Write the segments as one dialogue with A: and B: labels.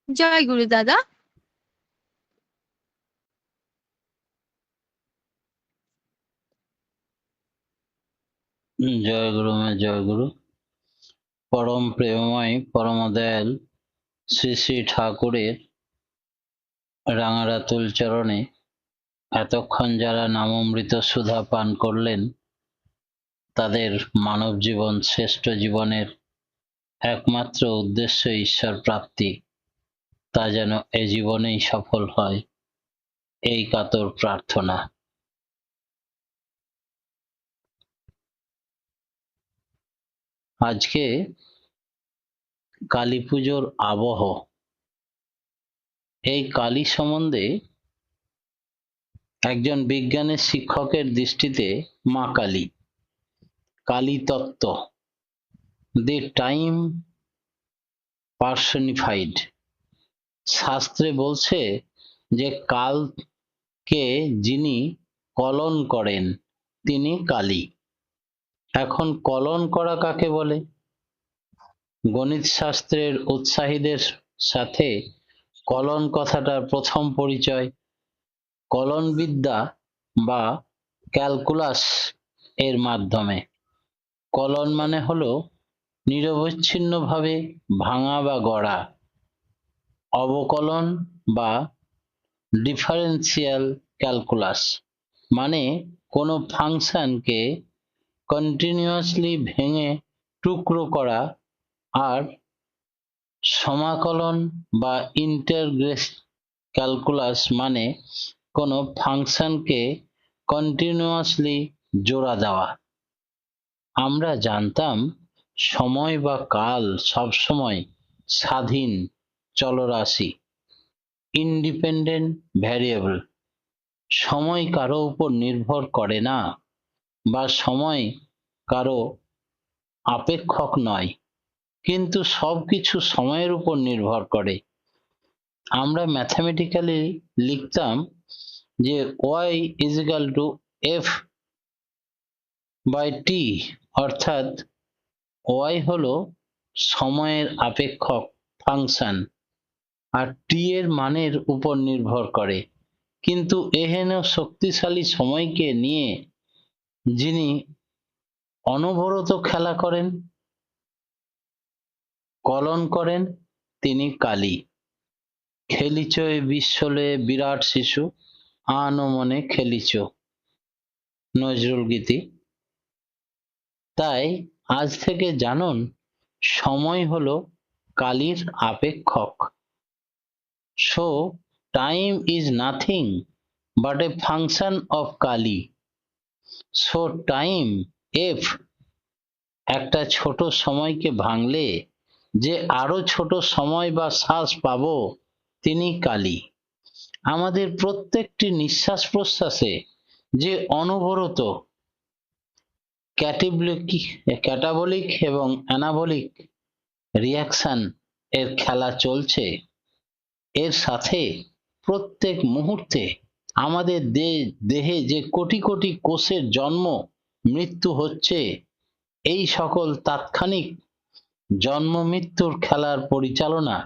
A: জয় গুরু দাদা।
B: জয় গুরু জয় গুরু। পরম প্রেমময় পরম দয়াল শ্রী শ্রী ঠাকুরের রাঙারাতুল চরণে এতক্ষণ যারা নামামৃত সুধা পান করলেন, তাদের মানব জীবন শ্রেষ্ঠ জীবনের একমাত্র উদ্দেশ্য ঈশ্বর প্রাপ্তি, তা যেন এ জীবনেই সফল হয়, এই কাতর প্রার্থনা। আজকে কালী পুজোর আবহ। এই কালী সম্বন্ধে একজন বিজ্ঞানের শিক্ষকের দৃষ্টিতে মা কালী, কালী তত্ত্ব, দি টাইম পার্সনিফাইড। শাস্ত্রে বলছে যে কালকে যিনি কলন করেন তিনি কালী। এখন কলন করা কাকে বলে? গণিত শাস্ত্রের উৎসাহীদের সাথে কলন কথাটার প্রথম পরিচয় কলন বিদ্যা বা ক্যালকুলাস এর মাধ্যমে। কলন মানে হলো নিরবচ্ছিন্নভাবে ভাঙা বা গড়া। অবকলন বা ডিফারেন্সিয়াল ক্যালকুলাস মানে কোনো ফাংশনকে কন্টিনিউয়াসলি ভেঙে টুকরো করা। আর সমাকলন বা ইন্টিগ্রাল ক্যালকুলাস মানে কোনো ফাংশনকে কন্টিনিউয়াসলি জোড়া দেওয়া। আমরা জানতাম সময় বা কাল সবসময় স্বাধীন চলরাশি, ইন্ডিপেন্ডেন্ট ভ্যারিয়েবল। সময় কারো উপর নির্ভর করে না বা সময় কারো আপেক্ষক নয়, কিন্তু সবকিছু সময়ের উপর নির্ভর করে। আমরা ম্যাথমেটিক্যালি লিখতাম যে y is equal to f by t, অর্থাৎ y হলো সময়ের আপেক্ষক ফাংশন আর টি এর মানের উপর নির্ভর করে। কিন্তু এহেন শক্তিশালী সময়কে নিয়ে যিনি অনবরত খেলা করেন, কলন করেন, তিনি কালী। খেলিছ এ বিশ্বলে বিরাট শিশু, আনো মনে খেলিছ, নজরুল গীতি। তাই আজ থেকে জানুন, সময় হলো কালীর আপেক্ষক। So time is nothing but a function of কালী। সো টাইম এফ একটা ছোট সময়কে ভাঙলে যে আরো ছোট সময় বা শ্বাস পাবো, তিনি কালী। আমাদের প্রত্যেকটি নিঃশ্বাস প্রশ্বাসে যে অনবরত ক্যাটাবলিক এবং অ্যানাবলিক রিয়াকশন এর খেলা চলছে, এর সাথে প্রত্যেক মুহূর্তে আমাদের দেহে যে কোটি কোটি কোষের জন্ম মৃত্যু হচ্ছে, এই সকল তাৎক্ষণিক জন্ম মৃত্যুর খেলার পরিচালনা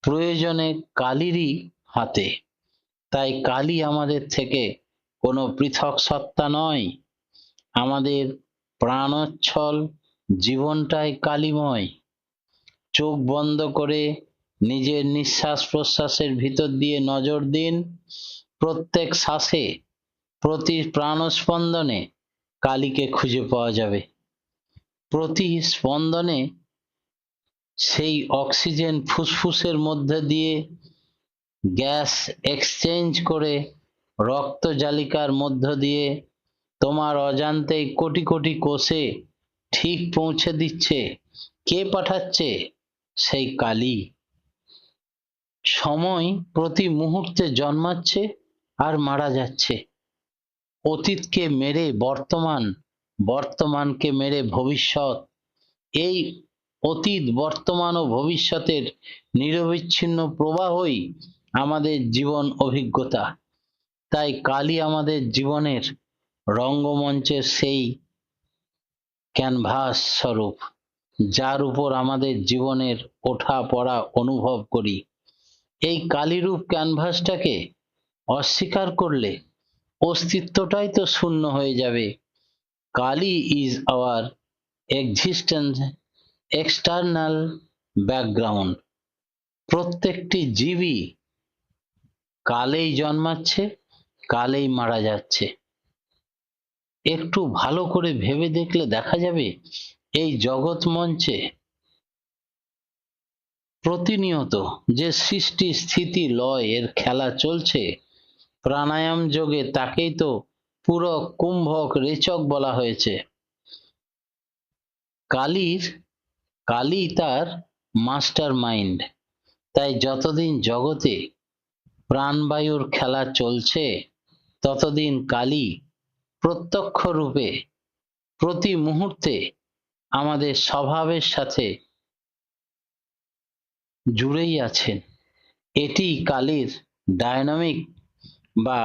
B: প্রয়োজনে কালীরই হাতে। তাই কালী আমাদের থেকে কোনো পৃথক সত্তা নয়, আমাদের প্রাণোচ্ছল জীবনটাই কালীময়। চোখ বন্ধ করে নিজের নিঃশ্বাস প্রশ্বাসের ভিতর দিয়ে নজর দিন। প্রত্যেক শ্বাসে, প্রতি প্রাণস্পন্দনে কালীকে খুঁজে পাওয়া যাবে। প্রতি স্পন্দনে সেই অক্সিজেন ফুসফুসের মধ্যে দিয়ে গ্যাস এক্সচেঞ্জ করে রক্ত জালিকার মধ্য দিয়ে তোমার অজান্তেই কোটি কোটি কোষে ঠিক পৌঁছে দিচ্ছে। কে পাঠাচ্ছে? সেই কালী। সময় প্রতি মুহূর্তে জন্মাচ্ছে আর মারা যাচ্ছে। অতীতকে মেরে বর্তমান, বর্তমানকে মেরে ভবিষ্যৎ। এই অতীত, বর্তমান ও ভবিষ্যতের নিরবিচ্ছিন্ন প্রবাহই আমাদের জীবন অভিজ্ঞতা। তাই কালী আমাদের জীবনের রঙ্গমঞ্চের সেই ক্যানভাস স্বরূপ। যার উপর আমাদের জীবনের ওঠা পড়া অনুভব করি। এই কালিরূপ ক্যানভাসটাকে অস্বীকার করলে অস্তিত্বটাই তো শূন্য হয়ে যাবে। কালি is our existence external background. প্রত্যেকটি জীবই কালেই জন্মাচ্ছে, কালেই মারা যাচ্ছে। একটু ভালো করে ভেবে দেখলে দেখা যাবে এই জগৎ মঞ্চে প্রতিনিয়ত যে সৃষ্টি স্থিতি লয় এর খেলা চলছে, প্রাণায়াম যোগে তাকেই তো পূরক কুম্ভক রেচক বলা হয়েছে। কালী তার মাস্টার মাইন্ড। তাই যতদিন জগতে প্রাণবায়ুর খেলা চলছে ততদিন কালী প্রত্যক্ষ রূপে প্রতি মুহূর্তে আমাদের স্বভাবের সাথে জুড়েই আছেন। এটি কালীর ডায়নামিক বা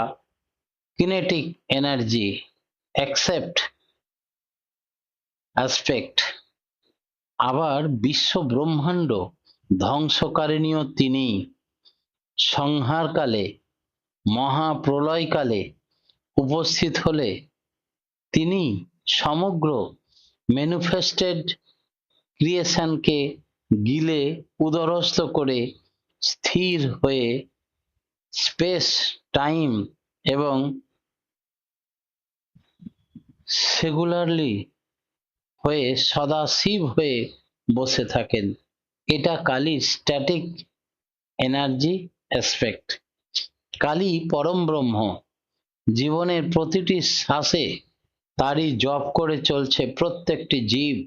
B: কিনেটিক এনার্জি অ্যাসপেক্ট। আবার বিশ্ব ব্রহ্মাণ্ড ধ্বংসকারিণীও তিনিই। সংহারকালে, মহাপ্রলয়কালে উপস্থিত হলে তিনি সমগ্র ম্যানিফেস্টেড ক্রিয়েশনকে গিলে উদরস্থ করে স্থির হয়ে স্পেস টাইম এবং সেগুলারলি হয়ে সদাশিব হয়ে বসে থাকেন। এটা কালীর স্ট্যাটিক এনার্জি অ্যাসপেক্ট। কালী পরম ব্রহ্ম। জীবনের প্রতিটি শ্বাসে তারই জপ করে চলছে প্রত্যেকটি জীব।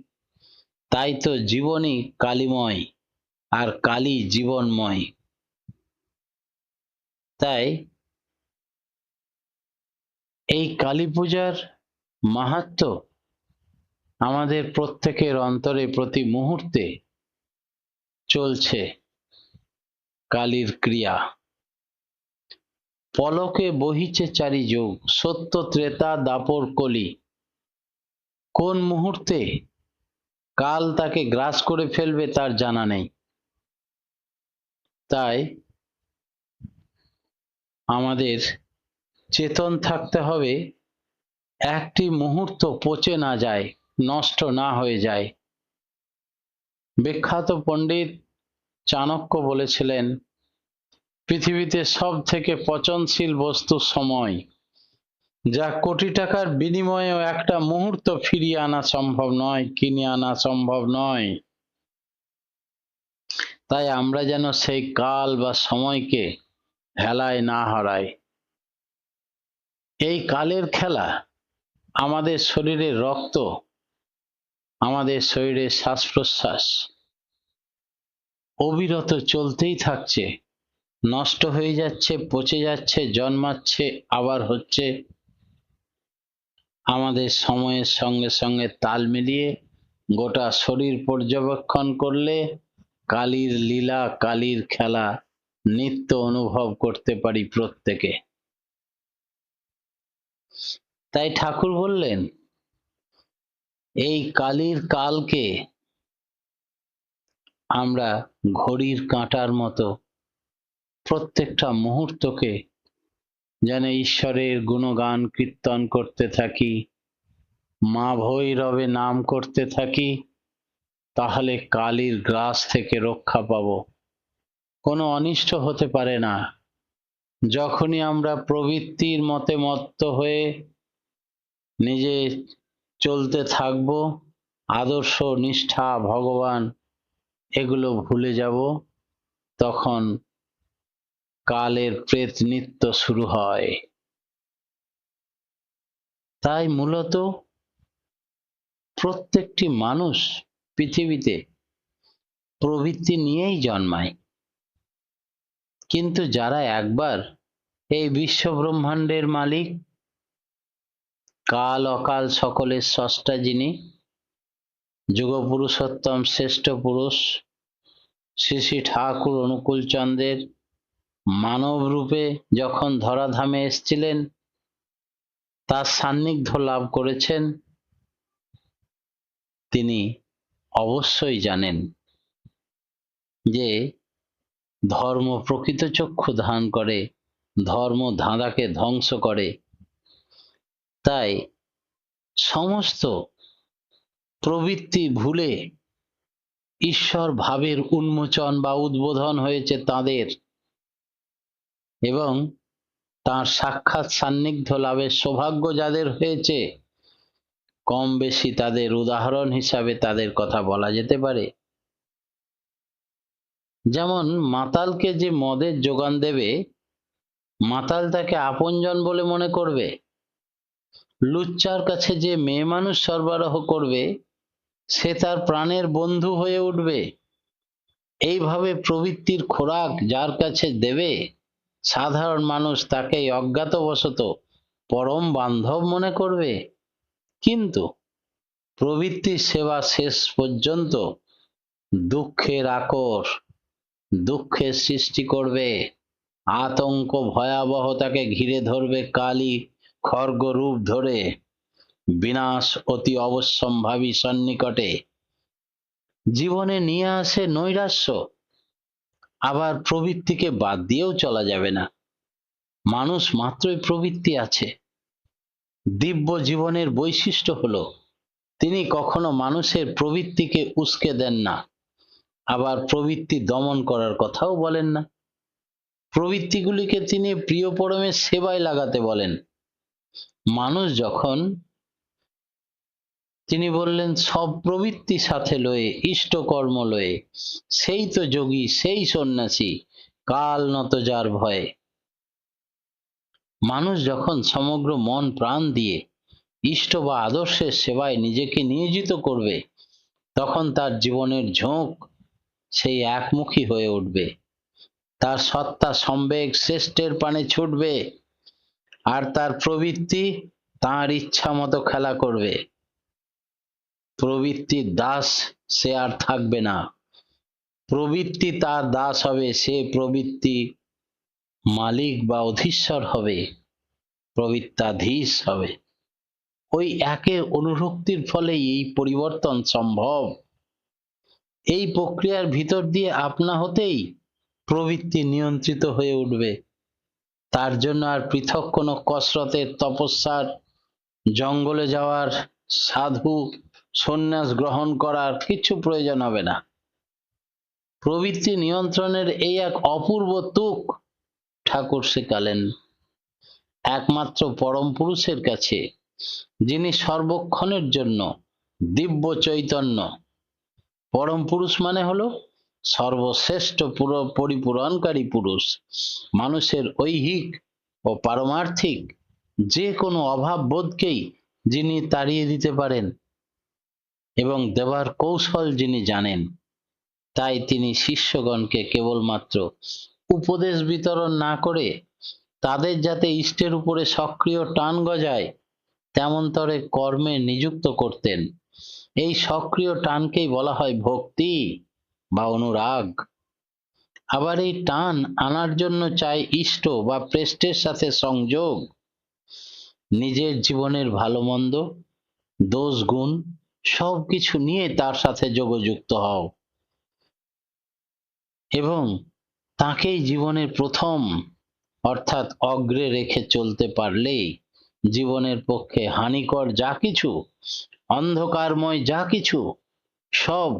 B: তাই তো জীবনই কালীময় আর কালী জীবনময়। তাই এই কালী পূজার মাহাত্ম্য আমাদের প্রত্যেকের অন্তরে প্রতি মুহূর্তে চলছে কালীর ক্রিয়া। পলকে বহিছে চারি যুগ, সত্য ত্রেতা দাপর কলি। কোন মুহূর্তে কাল তাকে গ্রাস করে ফেলবে তার জানা নেই। তাই আমাদের চেতন থাকতে হবে, একটি মুহূর্ত পচে না যায়, নষ্ট না হয়ে যায়। বিখ্যাত পণ্ডিত চাণক্য বলেছিলেন, পৃথিবীতে সব থেকে পচনশীল বস্তু সময়, যা কোটি টাকার বিনিময়েও একটা মুহূর্ত ফিরিয়ে আনা সম্ভব নয়, কিনে আনা সম্ভব নয়। তাই আমরা যেন সেই কাল বা সময়কে হেলায় না হারাই। এই কালের খেলা আমাদের শরীরের রক্ত, আমাদের শরীরের শ্বাস প্রশ্বাস অবিরত চলতেই থাকছে, নষ্ট হয়ে যাচ্ছে, পচে যাচ্ছে, জন্মাচ্ছে, আবার হচ্ছে। আমাদের সময়ের সঙ্গে সঙ্গে তাল মিলিয়ে গোটা শরীর পর্যবেক্ষণ করলে কালীর লীলা, কালীর খেলা নিত্য অনুভব করতে পারি প্রত্যেকে। তাই ঠাকুর বললেন, এই কালীর কালকে আমরা ঘড়ির কাঁটার মতো প্রত্যেকটা মুহূর্তকে যেন ঈশ্বরের গুণগান কীর্তন করতে থাকি, মা ভৈরবে নাম করতে থাকি, তাহলে কালীর গ্রাস থেকে রক্ষা পাব। কোনো অনিষ্ট হতে পারে না। যখনই আমরা প্রবৃত্তির মতে মত্ত হয়ে নিজে চলতে থাকব, আদর্শ, নিষ্ঠা, ভগবান এগুলো ভুলে যাব, তখন কালের প্রেত নৃত্য শুরু হয়। তাই মূলত প্রত্যেকটি মানুষ পৃথিবীতে প্রবৃত্তি নিয়েই জন্মায়, কিন্তু যারা একবার এই বিশ্ব ব্রহ্মাণ্ডের মালিক, কাল অকাল সকলের স্রষ্টা যিনি, যুগ পুরুষোত্তম শ্রেষ্ঠ পুরুষ শ্রী শ্রী ঠাকুর অনুকূল চন্দ্রের মানব রূপে যখন ধরাধামে এসেছিলেন, তার সান্নিধ্য লাভ করেছেন, তিনি অবশ্যই জানেন যে ধর্ম প্রকৃত চক্ষু ধারণ করে, ধর্ম ধাঁধাকে ধ্বংস করে। তাই সমস্ত প্রবৃত্তি ভুলে ঈশ্বর ভাবের উন্মোচন বা উদ্বোধন হয়েছে তাদের, এবং তার সাক্ষাৎ সান্নিধ্য লাভের সৌভাগ্য যাদের হয়েছে, কম বেশি তাদের উদাহরণ হিসাবে তাদের কথা বলা যেতে পারে। যেমন মাতালকে যে মদের যোগান দেবে, মাতাল তাকে আপনজন বলে মনে করবে। লুচ্চার কাছে যে মেয়ে মানুষ সরবরাহ করবে, সে তার প্রাণের বন্ধু হয়ে উঠবে। এইভাবে প্রবৃত্তির খোরাক যার কাছে দেবে, সাধারণ মানুষ তাকেই অজ্ঞাতবশত পরম বান্ধব মনে করবে। কিন্তু প্রবৃত্তির সেবা শেষ পর্যন্ত দুঃখের আকর, দুঃখের সৃষ্টি করবে। আতঙ্ক ভয়াবহতাকে ঘিরে ধরবে কালী খড়গ রূপ ধরে, বিনাশ অতি অবশ্যম্ভাবী সন্নিকটে। জীবনে নিয়ে আসে নৈরাশ্য। আবার প্রবৃত্তিকে বাদ দিয়েও চলা যাবে না। মানুষ মাত্রই প্রবৃত্তি আছে। দিব্য জীবনের বৈশিষ্ট্য হলো তিনি কখনো মানুষের প্রবৃত্তিকে উস্কে দেন না, আবার প্রবৃত্তি দমন করার কথাও বলেন না। প্রবৃত্তিগুলিকে তিনি প্রিয় পরমের সেবায় লাগাতে বলেন। মানুষ যখন, তিনি বললেন সব প্রবৃত্তি সাথে লয়ে ইষ্ট কর্ম লয়ে, সেই তো যোগী সেই সন্ন্যাসী, কাল নত যার ভয়ে। মানুষ যখন সমগ্র মন প্রাণ দিয়ে ইষ্ট বা আদর্শের সেবায় নিজেকে নিয়োজিত করবে, তখন তার জীবনের ঝোঁক সেই একমুখী হয়ে উঠবে। তার সত্তা সম্বেগ শ্রেষ্ঠের পানে ছুটবে, আর তার প্রবৃত্তি তার ইচ্ছা মতো খেলা করবে। প্রবৃত্তির দাস সে আর থাকবে না, প্রবৃত্তি তার দাস হবে। সে প্রবৃত্তি মালিক বা অধীশ্বর হবে, প্রবৃত্তাধীশ হবে। ওই একের অনুরক্তির ফলেই এই পরিবর্তন সম্ভব। এই প্রক্রিয়ার ভিতর দিয়ে আপনা হতেই প্রবৃত্তি নিয়ন্ত্রিত হয়ে উঠবে। তার জন্য আর পৃথক কোনো কসরতের, তপস্যার, জঙ্গলে যাওয়ার, সাধু সন্ন্যাস গ্রহণ করার কিছু প্রয়োজন হবে না। প্রবৃত্তি নিয়ন্ত্রণের এই এক অপূর্ব তুক ঠাকুর শেখালেন একমাত্র পরম পুরুষের কাছে, যিনি সর্বক্ষণের জন্য দিব্য চৈতন্য। পরম পুরুষ মানে হলো সর্বশ্রেষ্ঠ পরিপূরণকারী পুরুষ। মানুষের ঐহিক ও পারমার্থিক যে কোনো অভাব বোধকেই যিনি তাড়িয়ে দিতে পারেন এবং দেবার কৌশল যিনি জানেন। তাই তিনি শিষ্যগণকে কেবলমাত্র উপদেশ বিতরণ না করে তাদের যাতে ইষ্টের উপরে সক্রিয় টান গজায় তেমন তরে কর্মে নিযুক্ত করতেন। এই সক্রিয় টানকেই বলা হয় ভক্তি বা অনুরাগ। আবার এই টান আনার জন্য চাই ইষ্ট বা প্রেষ্টের সাথে সংযোগ। নিজের জীবনের ভালো মন্দ, দোষ গুণ সবকিছু নিয়ে তার সাথে যোগযুক্ত হও এবং তাকেই জীবনের প্রথম অর্থাৎ অগ্রে রেখে চলতে পারলেই জীবনের পক্ষে হানিকর যা কিছু, অন্ধকারময় যা কিছু, সব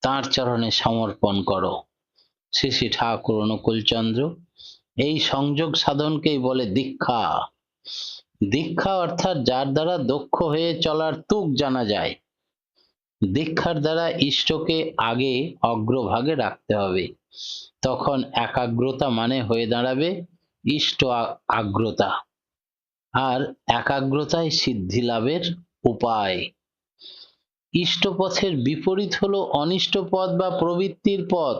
B: তাঁর চরণে সমর্পণ করো। শ্রী শ্রী ঠাকুর অনুকূলচন্দ্র এই সংযোগ সাধনকেই বলে দীক্ষা। দীক্ষা অর্থাৎ যার দ্বারা দক্ষ হয়ে চলার তুক জানা যায়। দীক্ষার দ্বারা ইষ্টকে আগে অগ্রভাগে রাখতে হবে। তখন একাগ্রতা মানে হয়ে দাঁড়াবে ইষ্ট আগ্রতা, আর একাগ্রতাই সিদ্ধি লাভের উপায়। ইষ্টপথের বিপরীত হলো অনিষ্ট পথ বা প্রবৃত্তির পথ।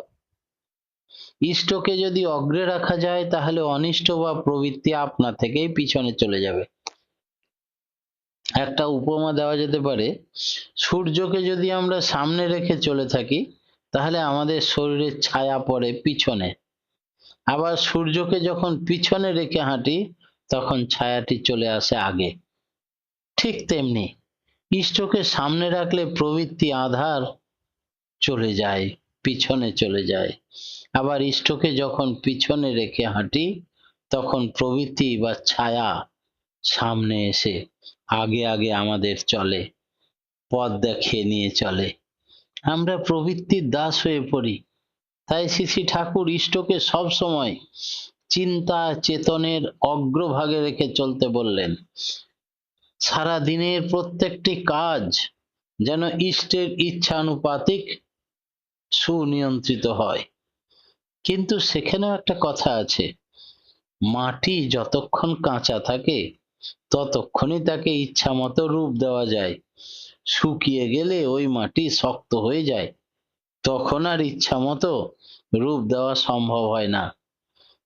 B: ইষ্টকে যদি অগ্রে রাখা যায় তাহলে অনিষ্ট বা প্রবৃত্তি আপনা থেকেই পিছনে চলে যাবে। একটা উপমা দেওয়া যেতে পারে, সূর্যকে যদি আমরা সামনে রেখে চলে থাকি তাহলে আমাদের শরীরের ছায়া পড়ে পিছনে, আবার সূর্যকে যখন পিছনে রেখে হাঁটি তখন ছায়াটি চলে আসে আগে। ঠিক তেমনি ইষ্টকে সামনে রাখলে প্রবৃত্তি আধার চলে যায়, পিছনে চলে যায়। আবার ইষ্টকে যখন পিছনে রেখে হাঁটি, তখন প্রবৃত্তি বা ছায়া সামনে এসে আগে আগে আমাদের চলে, পথ দেখিয়ে নিয়ে চলে। আমরা প্রবৃত্তির দাস হয়ে পড়ি। তাই শ্রী শ্রী ঠাকুর ইষ্টকে সব সময় চিন্তা চেতনের অগ্রভাগে রেখে চলতে বললেন। সারা দিনের প্রত্যেকটি কাজ যেন ইষ্টের ইচ্ছানুপাতিক সুনিয়ন্ত্রিত হয়। কিন্তু সেখানেও একটা কথা আছে, মাটি যতক্ষণ কাঁচা থাকে ততক্ষণই তাকে ইচ্ছা মতো রূপ দেওয়া যায়। শুকিয়ে গেলে ওই মাটি শক্ত হয়ে যায়, তখন আর ইচ্ছা মতো রূপ দেওয়া সম্ভব হয় না।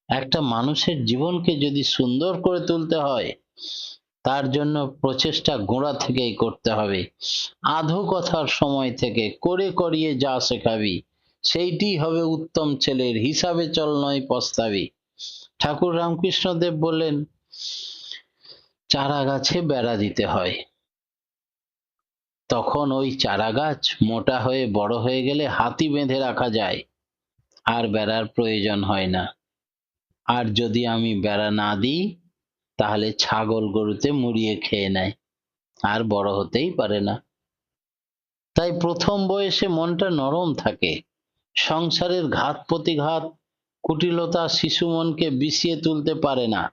B: একটা মানুষের জীবনকে যদি সুন্দর করে তুলতে হয়, তার জন্য প্রচেষ্টা গোড়া থেকেই করতে হবে। আধো কথার সময় থেকে করে করিয়ে যা শেখাবি, সেইটি হবে উত্তম ছেলের, হিসাবে চল নয় পস্তাবি। ঠাকুর রামকৃষ্ণ দেব বললেন, চারা গাছে বেড়া দিতে হয়, তখন ওই চারা গাছ মোটা হয়ে বড় হয়ে গেলে হাতি বেঁধে রাখা যায়, আর বেড়ার প্রয়োজন হয় না। আর যদি আমি বেড়া না দিই, তাহলে ছাগল গরুতে মুড়িয়ে খেয়ে নেয়, আর বড় হতেই পারে না। তাই প্রথম বয়সে মনটা নরম থাকে। সংসারের ঘাত প্রতিঘাত কুটিলতা শিশু মনকে বিষিয়ে তুলতে পারে না।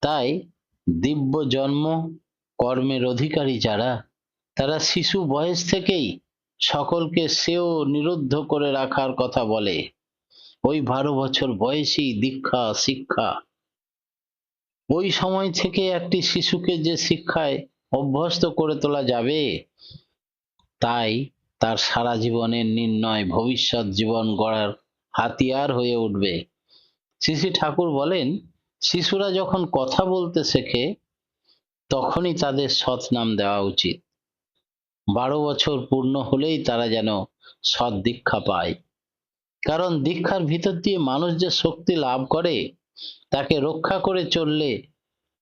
B: তাই দিব্য জন্ম কর্মের অধিকারী যারা, তারা শিশু বয়স থেকেই সকলকে সেও নিরুদ্ধ করে রাখার কথা বলে। ওই 12 বছর বয়সী দীক্ষা শিক্ষা, ওই সময় থেকে একটি শিশুকে যে শিক্ষায় অভ্যস্ত করে তোলা যাবে, তাই তার সারা জীবনের নির্ণয় ভবিষ্যৎ জীবন গড়ার হাতিয়ার হয়ে উঠবে। শ্রী শ্রী ঠাকুর বলেন, শিশুরা যখন কথা বলতে শেখে, তখনই তাদের সৎ নাম দেওয়া উচিত। 12 বছর পূর্ণ হলেই তারা যেন সৎ দীক্ষা পায়। কারণ দীক্ষার ভিতর দিয়ে মানুষ যে শক্তি লাভ করে, তাকে রক্ষা করে চললে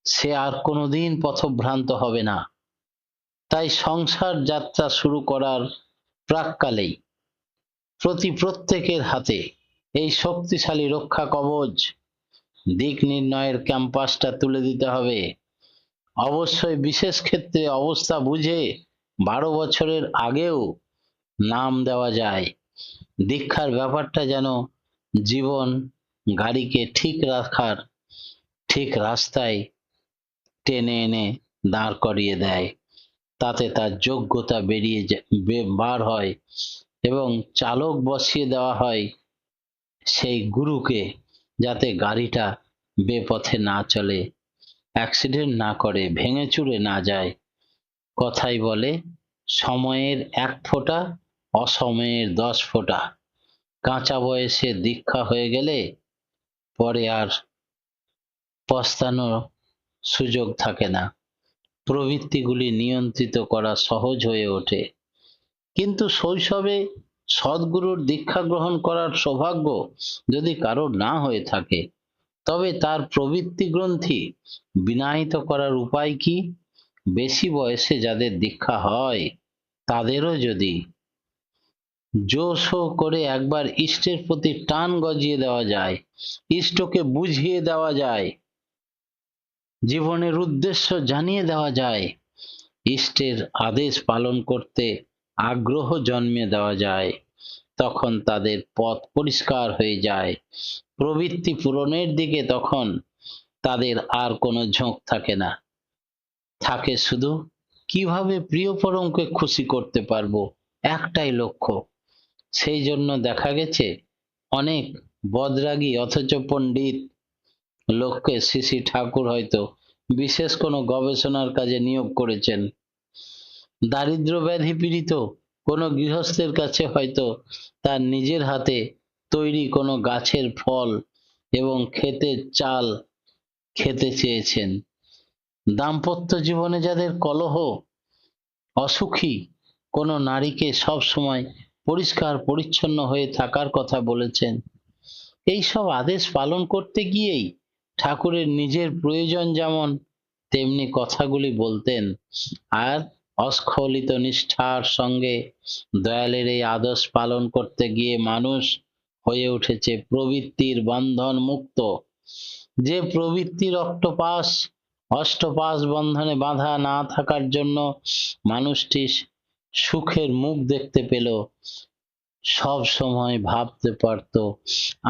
B: সে আর কোনোদিন পথভ্রান্ত হবে না। তাই সংসার যাত্রা শুরু করার প্রাক্কালেই প্রত্যেকের হাতে এই শক্তিশালী রক্ষা কবচ, দিক নির্ণয়ের ক্যাম্পাসটা তুলে দিতে হবে। অবশ্যই বিশেষ ক্ষেত্রে অবস্থা বুঝে 12 বছরের আগেও নাম দেওয়া যায়। দীক্ষার ব্যাপারটা যেন জীবন গাড়িকে ঠিক রাখার, ঠিক রাস্তায় টেনে এনে দাঁড় করিয়ে দেয়। তাতে তার যোগ্যতা বার হয়, এবং চালক বসিয়ে দেওয়া হয় সেই গুরুকে, যাতে গাড়িটা বেপথে না চলে, অ্যাক্সিডেন্ট না করে, ভেঙে চুরে না যায়। কথাই বলে, সময়ের 1 ফোঁটা, অসময়ের 10 ফোঁটা। কাঁচা বয়সে দীক্ষা হয়ে গেলে পরে আর পস্তানোর সুযোগ থাকে না। প্রবৃত্তিগুলি নিয়ন্ত্রিত করা সহজ হয়ে ওঠে। কিন্তু শৈশবে সদ্গুরুর দীক্ষা গ্রহণ করার সৌভাগ্য যদি কারোর না হয়ে থাকে, তবে তার প্রবৃত্তি গ্রন্থি বিনায়িত করার উপায় কি? বেশি বয়সে যাদের দীক্ষা হয়, তাদেরও যদি জোশ করে একবার ইষ্টের প্রতি টান গজিয়ে দেওয়া যায়, ইষ্টকে বুঝিয়ে দেওয়া যায়, জীবনের উদ্দেশ্য জানিয়ে দেওয়া যায়, ইষ্টের আদেশ পালন করতে আগ্রহ জন্মে দেওয়া যায়, তখন তাদের পথ পরিষ্কার হয়ে যায়। প্রবৃত্তি পূরণের দিকে তখন তাদের আর কোনো ঝোঁক থাকে না। থাকে শুধু কিভাবে প্রিয় পরমকে খুশি করতে পারবো, একটাই লক্ষ্য। সেই জন্য দেখা গেছে অনেক বদরাগী অথচ পণ্ডিত লোককে শ্রী শ্রী ঠাকুর হয়তো বিশেষ কোনো গবেষণার কাজে নিয়োগ করেছেন। দারিদ্র ব্যাধি পীড়িত কোনো গৃহস্থের কাছে হয়তো তার নিজের হাতে তৈরি কোনো গাছের ফল এবং ক্ষেতের চাল খেতে চেয়েছেন। দাম্পত্য জীবনে যাদের কলহ, অসুখী কোনো নারীকে সব সময় পরিষ্কার পরিচ্ছন্ন হয়ে থাকার কথা বলেছেন। এই সব আদেশ পালন করতে গিয়েই ঠাকুরের নিজের প্রয়োজন যেমন, তেমনি কথাগুলি বলতেন। আর অস্খলিত নিষ্ঠার সঙ্গে দয়ালের এই আদর্শ পালন করতে গিয়ে মানুষ হয়ে উঠেছে প্রবৃত্তির বন্ধন মুক্ত। যে প্রবৃত্তির অষ্টপাশ বন্ধনে বাঁধা না থাকার জন্য মানুষটি সুখের মুখ দেখতে পেল, সব সময় ভাবতে পারত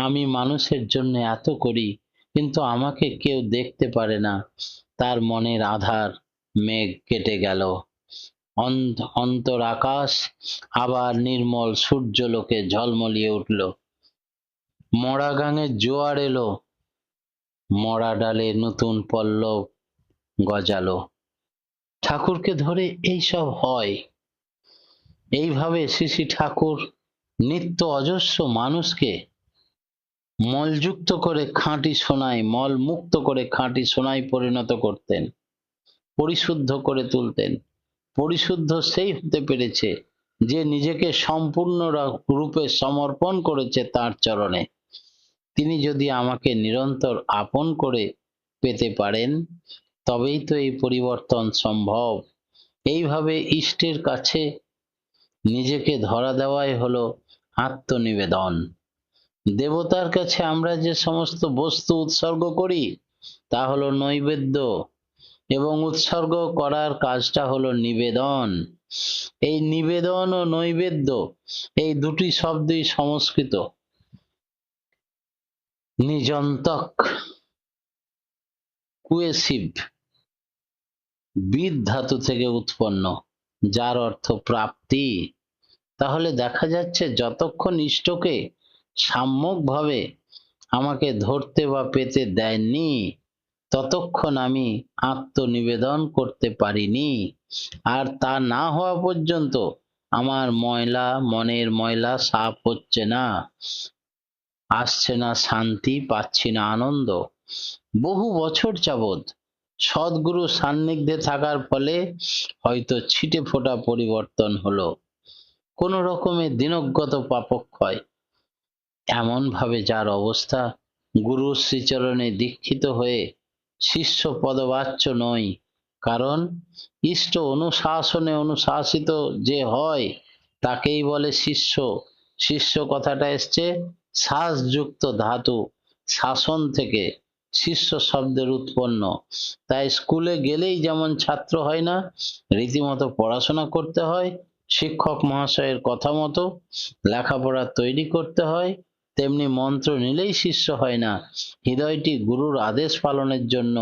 B: আমি মানুষের জন্য এত করি কিন্তু আমাকে কেউ দেখতে পারে না, তার মনের আধার মেঘ কেটে গেল। অন্তর আকাশ আবার নির্মল সূর্যলোকে ঝলমলিয়ে উঠল। মরা গাঙের জোয়ার এলো, মরা ডালে নতুন পল্লব গজালো। ঠাকুরকে ধরে এইসব হয়। এইভাবে শ্রী শ্রী ঠাকুর নিত্য অজস্র মানুষকে মলযুক্ত করে খাঁটি সোনায়, মল মুক্ত করে খাঁটি সোনায় পরিণত করতেন, পরিশুদ্ধ করে তুলতেন। পরিশুদ্ধ সেই হতে পেরেছে যে নিজেকে সম্পূর্ণ রূপে সমর্পণ করেছে তার চরণে। তিনি যদি আমাকে নিরন্তর আপন করে পেতে পারেন তবেই তো এই পরিবর্তন সম্ভব। এইভাবে ইষ্টের কাছে নিজেকে ধরা দেওয়াই হলো আত্মনিবেদন। দেবতার কাছে আমরা যে সমস্ত বস্তু উৎসর্গ করি তা হলো নৈবেদ্য, এবং উৎসর্গ করার কাজটা হলো নিবেদন। এই নিবেদন ও নৈবেদ্য এই দুটি শব্দই সংস্কৃত নিজন্তক কুয়েসিভ বিদ ধাতু থেকে উৎপন্ন, যার অর্থ প্রাপ্তি। তাহলে দেখা যাচ্ছে যতক্ষণ ইষ্টকে সাম্যকভাবে আমাকে ধরতে বা পেতে দেননি ততক্ষণ আমি আত্মনিবেদন করতে পারিনি। আর তা না হওয়া পর্যন্ত আমার মনের ময়লা সাফ হচ্ছে না, আসছে না শান্তি, পাচ্ছি না আনন্দ। বহু বছর যাবৎ সদ্গুরু সান্নিধ্যে থাকার ফলে হয়তো ছিটে ফোটা পরিবর্তন হলো, কোন রকমের দিনগত পাপক্ষয়। এমন ভাবে যার অবস্থা, গুরু শ্রীচরণে দীক্ষিত হয়ে শিষ্য পদবাচ্য নই, কারণ ইষ্ট অনুশাসনে অনুশাসিত যে হয় তাকেই বলে শিষ্য। শিষ্য কথাটা এসছে শ্বাসযুক্ত ধাতু, শাসন থেকে শিষ্য শব্দের উৎপন্ন। তাই স্কুলে গেলেই যেমন ছাত্র হয় না, রীতিমতো পড়াশোনা করতে হয়, শিক্ষক মহাশয়ের কথা মতো লেখাপড়া তৈরি করতে হয়, তেমনি মন্ত্র নিলেই শিষ্য হয় না, হৃদয়টি গুরুর আদেশ পালনের জন্য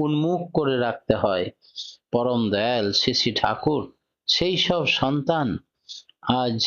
B: উন্মুখ করে রাখতে হয়। পরম দয়াল শ্রী শ্রী ঠাকুর সেই সব সন্তান আজ